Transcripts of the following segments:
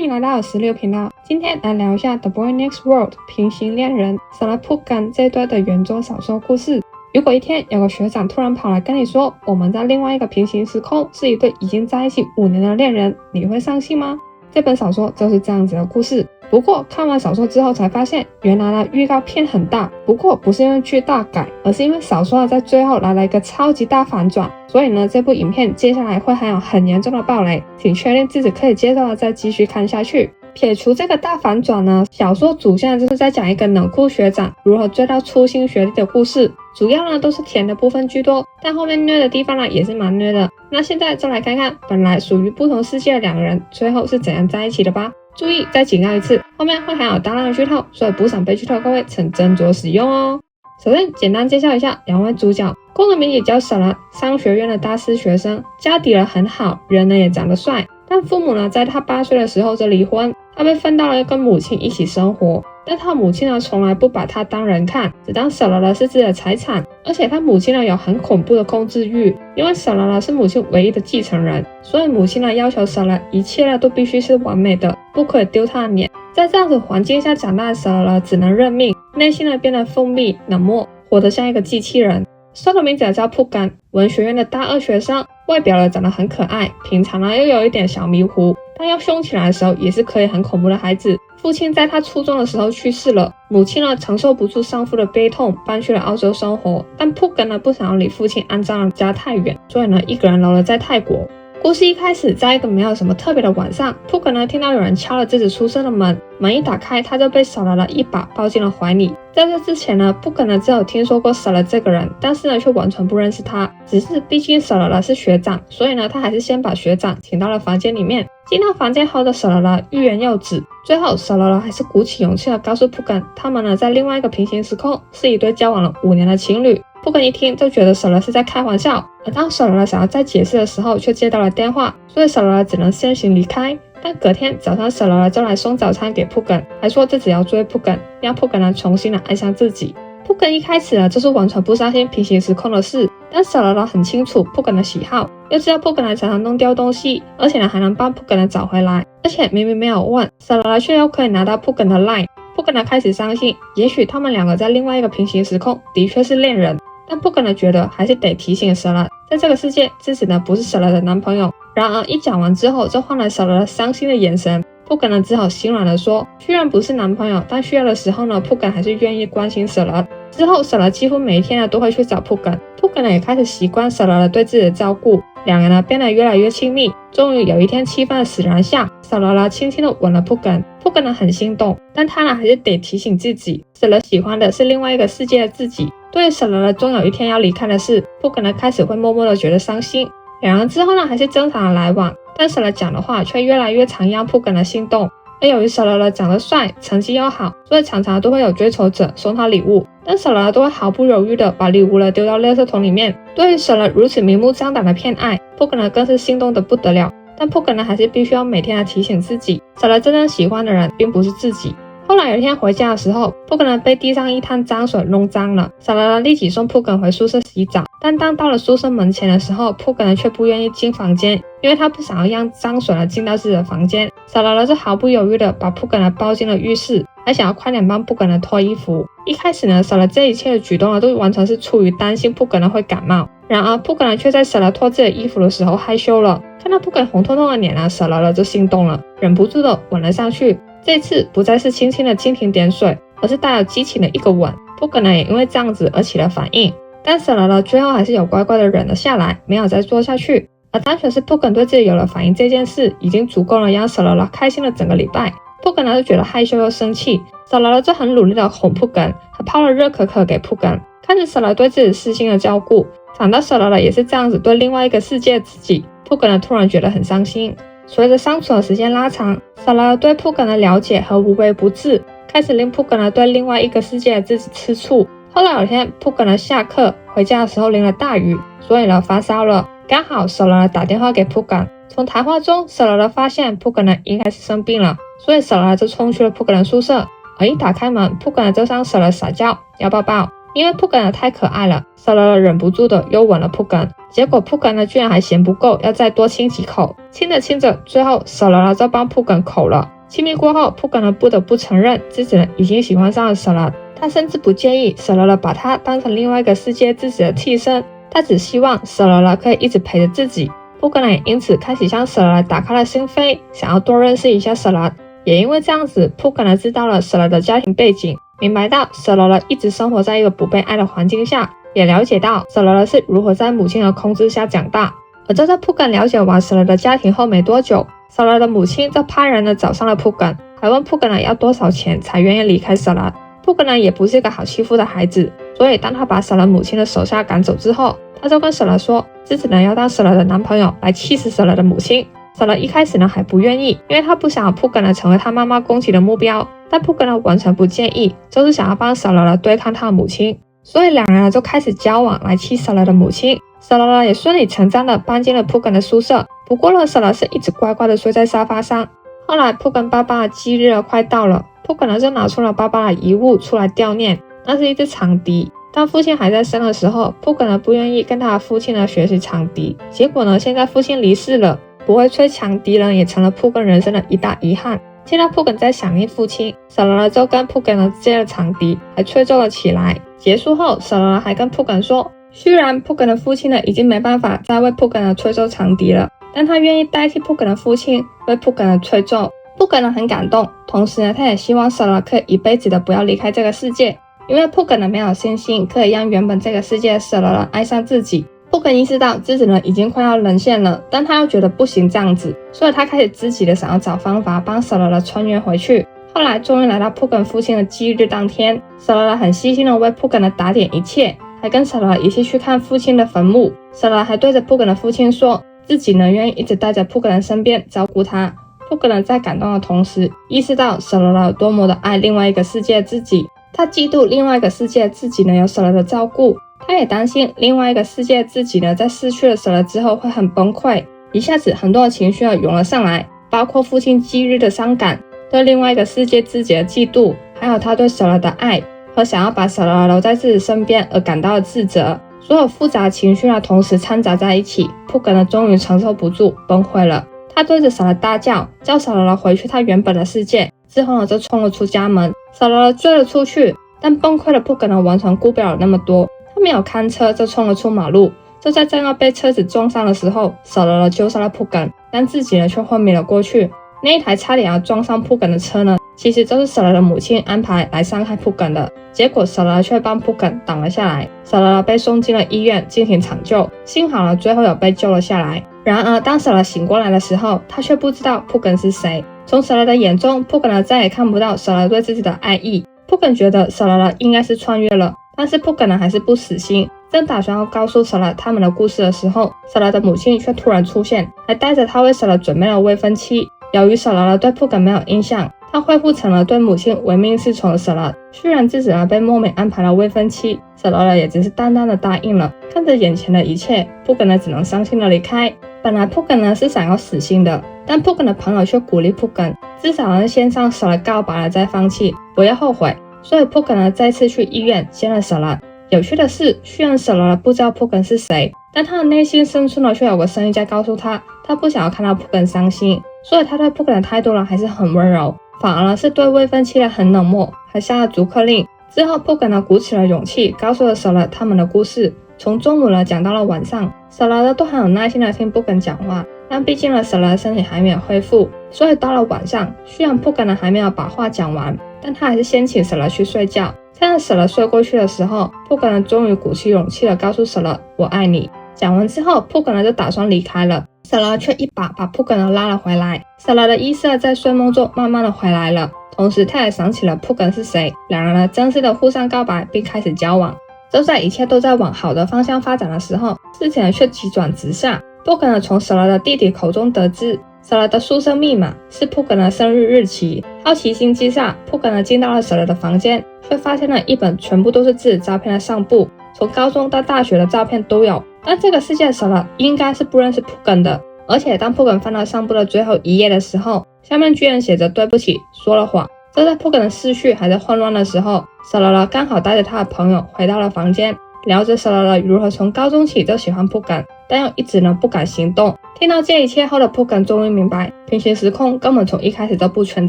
迎来到16频道，今天来聊一下 The Boy Next World 平行恋人舍了普根这对的原作小说故事。如果一天有个学长突然跑来跟你说，我们在另外一个平行时空是一对已经在一起5年的恋人，你会相信吗？这本小说就是这样子的故事。不过看完小说之后才发现，原来的预告片很大，不过不是因为剧大改，而是因为小说在最后来了一个超级大反转。所以呢，这部影片接下来会含有很严重的暴雷，请确定自己可以接受了再继续看下去。撇除这个大反转呢，小说主线就是在讲一个冷酷学长如何追到初心学弟的故事，主要呢都是甜的部分居多，但后面虐的地方呢也是蛮虐的。那现在就来看看本来属于不同世界的两个人最后是怎样在一起的吧。注意再警告一次，后面会含有大量的剧透，所以不想被剧透各位请斟酌使用哦。首先简单介绍一下两位主角，公的名也叫舍了，商学院的大四学生，家底呢很好，人呢也长得帅，但父母呢在他8岁的时候就离婚，他被分到了跟母亲一起生活，但他母亲呢从来不把他当人看，只当舍了是自己的财产，而且他母亲呢有很恐怖的控制欲，因为舍了是母亲唯一的继承人，所以母亲呢要求舍了一切呢都必须是完美的，不可以丢他的脸。在这样子环境下长大的舍了只能认命，内心呢变得封闭冷漠，活得像一个机器人。舍的名字叫普根，文学院的大2学生，外表呢长得很可爱，平常呢又有一点小迷糊，但要凶起来的时候也是可以很恐怖的孩子。父亲在他初中的时候去世了，母亲呢承受不住丧父的悲痛，搬去了澳洲生活，但普根呢不想要离父亲安葬的家太远，所以呢一个人留了在泰国。故事一开始在一个没有什么特别的晚上，普根呢听到有人敲了自己宿舍的门，门一打开，他就被舍了一把抱进了怀里。在这之前呢，普根呢只有听说过舍了这个人，但是呢却完全不认识他，只是毕竟舍了是学长，所以呢他还是先把学长请到了房间里面。进到房间后的舍了欲言又止，最后舍了还是鼓起勇气的告诉普根，他们呢在另外一个平行时空是一对交往了5年的情侣。普根一听就觉得舍了是在开玩笑，而当舍了想要再解释的时候，却接到了电话，所以舍了只能先行离开。但隔天早上，舍了就来送早餐给普根，还说自己要追普根，让普根呢重新的爱上自己。普根一开始呢就是完全不相信平行时空的事，但舍了很清楚普根的喜好，又知道普根呢常常弄丢东西，而且呢还能帮普根呢找回来，而且明明没有问，舍了却又可以拿到普根的 line。普根呢开始相信，也许他们两个在另外一个平行时空的确是恋人。但普根呢觉得还是得提醒舍了，在这个世界自己呢不是舍了的男朋友。然而一讲完之后，就换来舍了伤心的眼神。普根呢只好心软的说，虽然不是男朋友，但需要的时候呢，普根还是愿意关心舍了。之后舍了几乎每一天呢都会去找普根，普根呢也开始习惯舍了对自己的照顾，两人呢变得越来越亲密。终于有一天气氛使然下，舍了轻轻的吻了普根，普根呢很心动，但他呢还是得提醒自己，舍了喜欢的是另外一个世界的自己。对舍了终有一天要离开的事，普根呢开始会默默的觉得伤心。两人之后呢还是正常的来往，但舍了讲的话却越来越常让普根的心动。而由于舍了长得帅，成绩又好，所以常常都会有追求者送他礼物，但舍了都会毫不犹豫的把礼物丢到垃圾桶里面。对于舍了如此明目张胆的偏爱，普根呢更是心动的不得了。但普根呢还是必须要每天的提醒自己，舍了真正喜欢的人并不是自己。后来有一天回家的时候，普根呢被地上一滩脏水弄脏了，舍了立即送普根回宿舍洗澡。但当到了宿舍门前的时候，普根呢却不愿意进房间，因为他不想要让脏水进到自己的房间。舍了就毫不犹豫的把普根抱进了浴室，还想要快点帮普根脱衣服。一开始呢，舍了这一切的举动都完全是出于担心普根会感冒。然而普根却在舍了脱自己的衣服的时候害羞了，看到普根红彤彤的脸舍了就心动了，忍不住的吻了上去。这次不再是轻轻的蜻蜓点水，而是带有激情的一个吻。普根也因为这样子而起了反应，但舍了最后还是有乖乖的忍了下来，没有再做下去。而单纯是普根对自己有了反应这件事，已经足够了让舍了开心了整个礼拜。普根就觉得害羞又生气，舍了就很努力的哄普根，还泡了热可可给普根。看着舍了对自己私心的照顾，想到舍了也是这样子对另外一个世界的自己，普根突然觉得很伤心。随着相处的时间拉长，舍了对普根的了解和无微不至，开始令普根对另外一个世界的自己吃醋。后来有一天，普根下课回家的时候淋了大雨，所以发烧了。刚好舍了打电话给普根，从谈话中舍了发现普根应该是生病了，所以舍了就冲去了普根宿舍。而一打开门，普根就向舍了撒娇要抱抱。因为普根太可爱了，舍勒忍不住的又吻了普根，结果普根居然还嫌不够，要再多亲几口，亲着亲着，最后舍勒就帮普根口了。亲密过后，普根不得不承认自己已经喜欢上了舍勒，他甚至不介意舍勒把他当成另外一个世界自己的替身，他只希望舍勒可以一直陪着自己。普根也因此开始向舍勒打开了心扉，想要多认识一下舍勒。也因为这样子，普根知道了舍勒的家庭背景，明白到舍勒一直生活在一个不被爱的环境下，也了解到舍勒是如何在母亲的控制下长大。而就在普根了解完舍勒的家庭后没多久，舍勒的母亲就派人找上了普根，还问普根要多少钱才愿意离开舍勒。普根也不是一个好欺负的孩子，所以当他把舍勒母亲的手下赶走之后，他就跟舍勒说自己要当舍勒的男朋友来气死舍勒的母亲。舍勒一开始还不愿意，因为他不想普根成为他妈妈攻击的目标，但普根完全不介意，就是想要帮舍勒对抗他的母亲，所以两人就开始交往来气舍勒的母亲。舍勒也顺理成章的搬进了普根的宿舍，不过舍勒是一直乖乖的睡在沙发上。后来普根爸爸的忌日快到了，普根就拿出了爸爸的遗物出来悼念，那是一支长笛。当父亲还在生的时候，普根不愿意跟他的父亲学习长笛，结果现在父亲离世了，不会吹长笛也成了普根人生的一大遗憾。见到普根在想念父亲，舍勒就跟普根借了长笛，还吹奏了起来。结束后，舍勒还跟普根说，虽然普根的父亲已经没办法再为普根吹奏长笛了，但他愿意代替普根的父亲为普根吹奏。普根很感动，同时他也希望舍勒可以一辈子的不要离开这个世界，因为普根没有信心可以让原本这个世界的舍勒爱上自己。普根意识到自己已经快要沦陷了，但他又觉得不行这样子，所以他开始积极的想要找方法帮舍勒穿越回去。后来终于来到普根父亲的忌日当天，舍勒很细心的为普根打点一切，还跟舍勒一起去看父亲的坟墓。舍勒还对着普根的父亲说自己愿意一直待在普根身边照顾他。普根在感动的同时意识到舍勒有多么的爱另外一个世界自己，他嫉妒另外一个世界自己有舍勒的照顾，他也担心另外一个世界自己在失去了舍勒之后会很崩溃。一下子很多的情绪涌了上来，包括父亲忌日的伤感，对另外一个世界自己的嫉妒，还有他对舍勒的爱和想要把舍勒留在自己身边而感到的自责。所有复杂情绪同时掺杂在一起，普根终于承受不住崩溃了。他对着舍勒大叫，叫舍勒回去他原本的世界，之后就冲了出家门。舍勒追了出去，但崩溃的普根完全顾不了那么多，他没有看车就冲了出马路。就在正要被车子撞上的时候，舍勒救上了普根，但自己却昏迷了过去。那一台差点要撞上普根的车其实就是舍勒的母亲安排来伤害普根的，结果舍勒却帮普根挡了下来。舍勒被送进了医院进行抢救，幸好最后有被救了下来。然而当舍勒醒过来的时候，他却不知道普根是谁。从舍勒的眼中，普根再也看不到舍勒对自己的爱意。普根觉得舍勒应该是穿越了，但是普根还是不死心，正打算要告诉舍勒他们的故事的时候，舍勒的母亲却突然出现，还带着他为舍勒准备了未婚妻。由于舍勒对普根没有印象，他恢复成了对母亲唯命是从的舍勒。虽然自己被莫美安排了未婚妻，舍勒也只是淡淡的答应了。看着眼前的一切，普根只能伤心的离开。本来普根是想要死心的，但普根的朋友却鼓励普根至少先向舍勒告白了再放弃，不要后悔。所以普根再次去医院见了舍勒。有趣的是，虽然舍勒不知道普根是谁，但他的内心深处却有个声音在告诉他，他不想要看到普根伤心，所以他对普根的态度还是很温柔，反而是对未婚妻很冷漠，还下了逐客令。之后普根鼓起了勇气，告诉了舍勒他们的故事，从中午讲到了晚上。舍勒都很有耐心的听普根讲话，但毕竟舍勒身体还没有恢复，所以到了晚上，虽然普根还没有把话讲完，但他还是先请舍勒去睡觉。趁着舍勒睡过去的时候，普根终于鼓起勇气的告诉舍勒我爱你。讲完之后，普根就打算离开了，舍勒却一把把普根拉了回来。舍勒的意识在睡梦中慢慢的回来了，同时他也想起了普根是谁，两人正式的互相告白并开始交往。就在一切都在往好的方向发展的时候，事情却急转直下。普根从舍勒的弟弟口中得知，舍勒的宿舍密码是普根的生日日期。好奇心之下，普根进到了舍勒的房间，却发现了一本全部都是自己照片的相簿，从高中到大学的照片都有。但这个世界的舍勒应该是不认识普根的，而且当普根翻到相簿的最后一页的时候，下面居然写着对不起，说了谎。就在 Pugan 的思绪还在混乱的时候，小乐乐刚好带着他的朋友回到了房间，聊着小乐乐如何从高中起就喜欢 Pugan， 但又一直不敢行动。听到这一切后的 Pugan 终于明白，平行时空根本从一开始就不存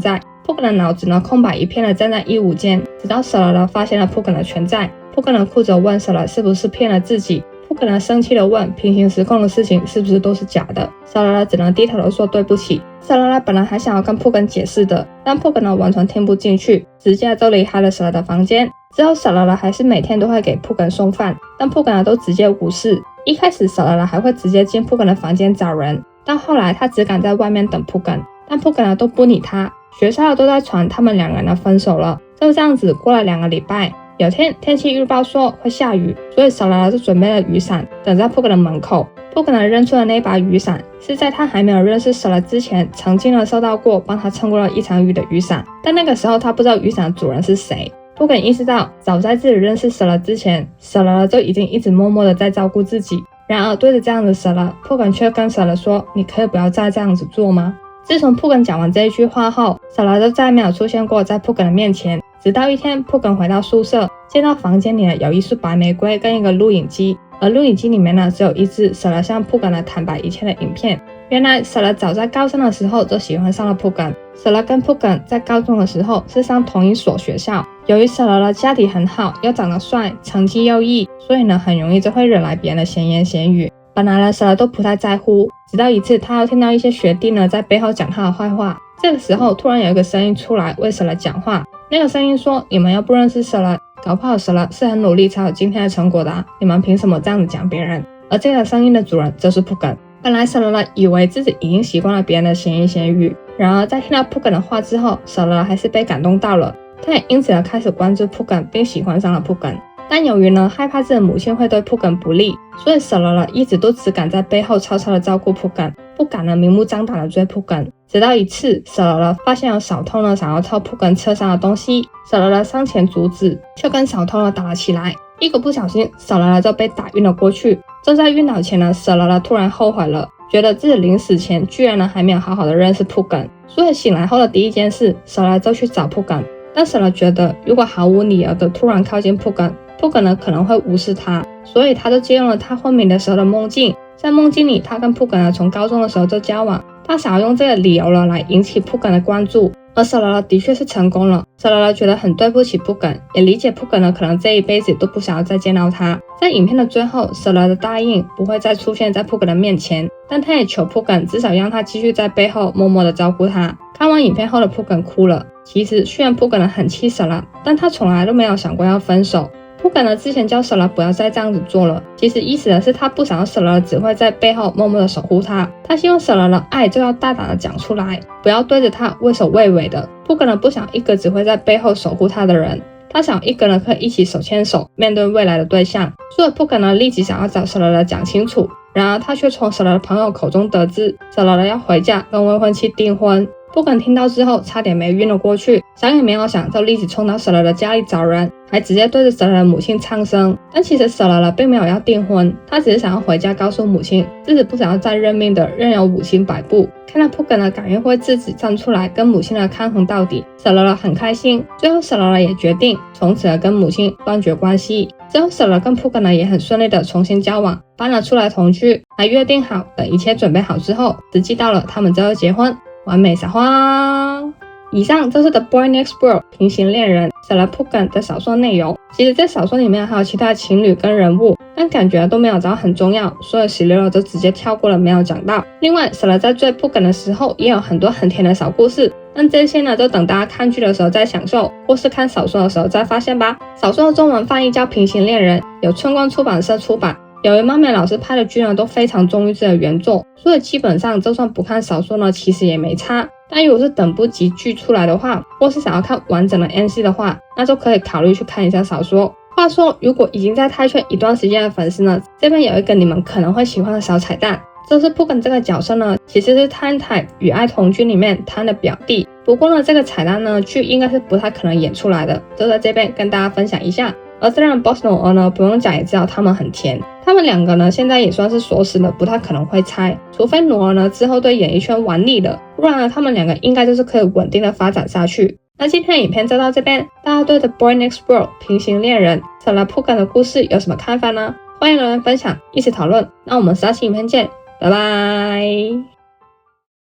在。Pugan 的脑子空白一片的站在衣物间，直到小乐乐发现了 Pugan 的存在。Pugan 哭着问小乐是不是骗了自己。Pugan 生气的问平行时空的事情是不是都是假的。小乐乐只能低头的说对不起。小乐乐本来还想要跟 Pugan 解释的，但 Pugan 完全听不进去，直接就离开了小乐的房间。之后小乐乐还是每天都会给 Pugan 送饭，但 Pugan 都直接无视。一开始小乐乐还会直接进 Pugan 的房间找人，到后来他只敢在外面等 Pugan， 但 Pugan 都不理他。学校都在传他们两个人分手了。就这样子过了2个礼拜，有天天气预报说会下雨，所以小乐乐就准备了雨伞，等在 Pugan 的门口。Pugan 认出了那把雨伞，是在他还没有认识小乐之前，曾经收到过帮他撑过了一场雨的雨伞，但那个时候他不知道雨伞的主人是谁。Pugan 意识到，早在自己认识小乐之前，小乐就已经一直默默的在照顾自己。然而对着这样的小乐，Pugan 却跟小乐说：“你可以不要再这样子做吗？”自从 Pugan 讲完这一句话后，小乐就再没有出现过在 Pugan 的面前。直到一天 Pugan 回到宿舍，见到房间里有一束白玫瑰跟一个录影机，而录影机里面只有一支小乐向 Pugan 坦白一切的影片。原来小乐早在高三的时候就喜欢上了 Pugan。小乐跟 Pugan 在高中的时候是上同一所学校，由于小乐的家底很好，又长得帅，成绩优异，所以很容易就会惹来别人的闲言闲语。本来小乐都不太在乎，直到一次他又听到一些学弟在背后讲他的坏话。这个时候突然有一个声音出来为小乐讲话，那个声音说：“你们又不认识小乐，搞不好小乐是很努力才有今天的成果的你们凭什么这样子讲别人？”而这个声音的主人就是 Pugan。本来小乐以为自己已经习惯了别人的闲言闲语，然而在听到 Pugan 的话之后，小乐还是被感动到了，他也因此开始关注 Pugan 并喜欢上了 Pugan。但由于害怕自己的母亲会对 Pugan 不利，所以小乐一直都只敢在背后悄悄的照顾 Pugan， 不敢明目张胆的追 Pugan。直到一次，小乐发现有小偷想要偷 Pugan 车上的东西，小乐上前阻止，却跟小偷打了起来。一个不小心，小乐就被打晕了过去。就在晕倒前小乐突然后悔了，觉得自己临死前居然还没有好好的认识 Pugan， 所以醒来后的第一件事，小乐就去找 Pugan。但小乐觉得，如果毫无理由的突然靠近 Pugan 可能会无视他，所以他就借用了他昏迷的时候的梦境。在梦境里，他跟 Pugan 从高中的时候就交往，他想要用这个理由来引起 Pugan 的关注，而小乐的确是成功了。小乐觉得很对不起 Pugan， 也理解 Pugan 可能这一辈子都不想要再见到他。在影片的最后，小乐答应不会再出现在 Pugan 的面前，但他也求 Pugan 至少让他继续在背后默默的照顾他。看完影片后的 Pugan 哭了。其实虽然 Pugan 很气小乐，但他从来都没有想过要分手。Pugan 之前叫小乐不要再这样子做了，其实意思是他不想要小乐只会在背后默默的守护他，他希望小乐的爱就要大胆的讲出来，不要对着他畏首畏尾的。Pugan 不想一个只会在背后守护他的人，他想一个人可以一起手牵手面对未来的对象，所以Pugan立即想要找小乐讲清楚。然而他却从小乐的朋友口中得知，小乐要回家跟未婚妻订婚。Pugan听到之后差点没晕了过去，想也没有想就立即冲到小乐的家里找人，还直接对着小乐的母亲唱声。但其实小乐并没有要订婚，他只是想要回家告诉母亲自己不想要再认命的任由母亲摆布。看到 Pugan 感愿会自己站出来跟母亲抗衡到底，小乐很开心。最后小乐也决定从此跟母亲断绝关系。之后小乐跟 Pugan 也很顺利的重新交往，搬了出来同居，还约定好等一切准备好之后，时机到了他们就要结婚。完美撒花。以上就是 The Boy Next World 平行恋人小乐 Pugan 的小说内容。其实在小说里面还有其他情侣跟人物，但感觉都没有找很重要，所以16就直接跳过了，没有讲到。另外小乐在追 Pugan 的时候也有很多很甜的小故事，但这些就等大家看剧的时候再享受，或是看小说的时候再发现吧。小说的中文翻译叫平行恋人，由春光出版社出版。由于妈美老师拍的剧都非常忠于自己的原作，所以基本上就算不看小说其实也没差。但如果是等不及剧出来的话，或是想要看完整的 NC 的话，那就可以考虑去看一下小说。话说，如果已经在泰圈一段时间的粉丝这边有一个你们可能会喜欢的小彩蛋，就是 Pugan 这个角色其实是 Tan 与爱同居里面 Tan 的表弟。不过这个彩蛋剧应该是不太可能演出来的，就在这边跟大家分享一下。而这让 Boss 努儿不用讲也知道他们很甜，他们两个现在也算是锁死了，不太可能会拆，除非努儿之后对演艺圈玩腻了，不然他们两个应该就是可以稳定的发展下去。那今天的影片就到这边，大家对 The Boy Next World 平行恋人萨拉普甘的故事有什么看法呢？欢迎留言分享，一起讨论。那我们下期影片见，拜拜。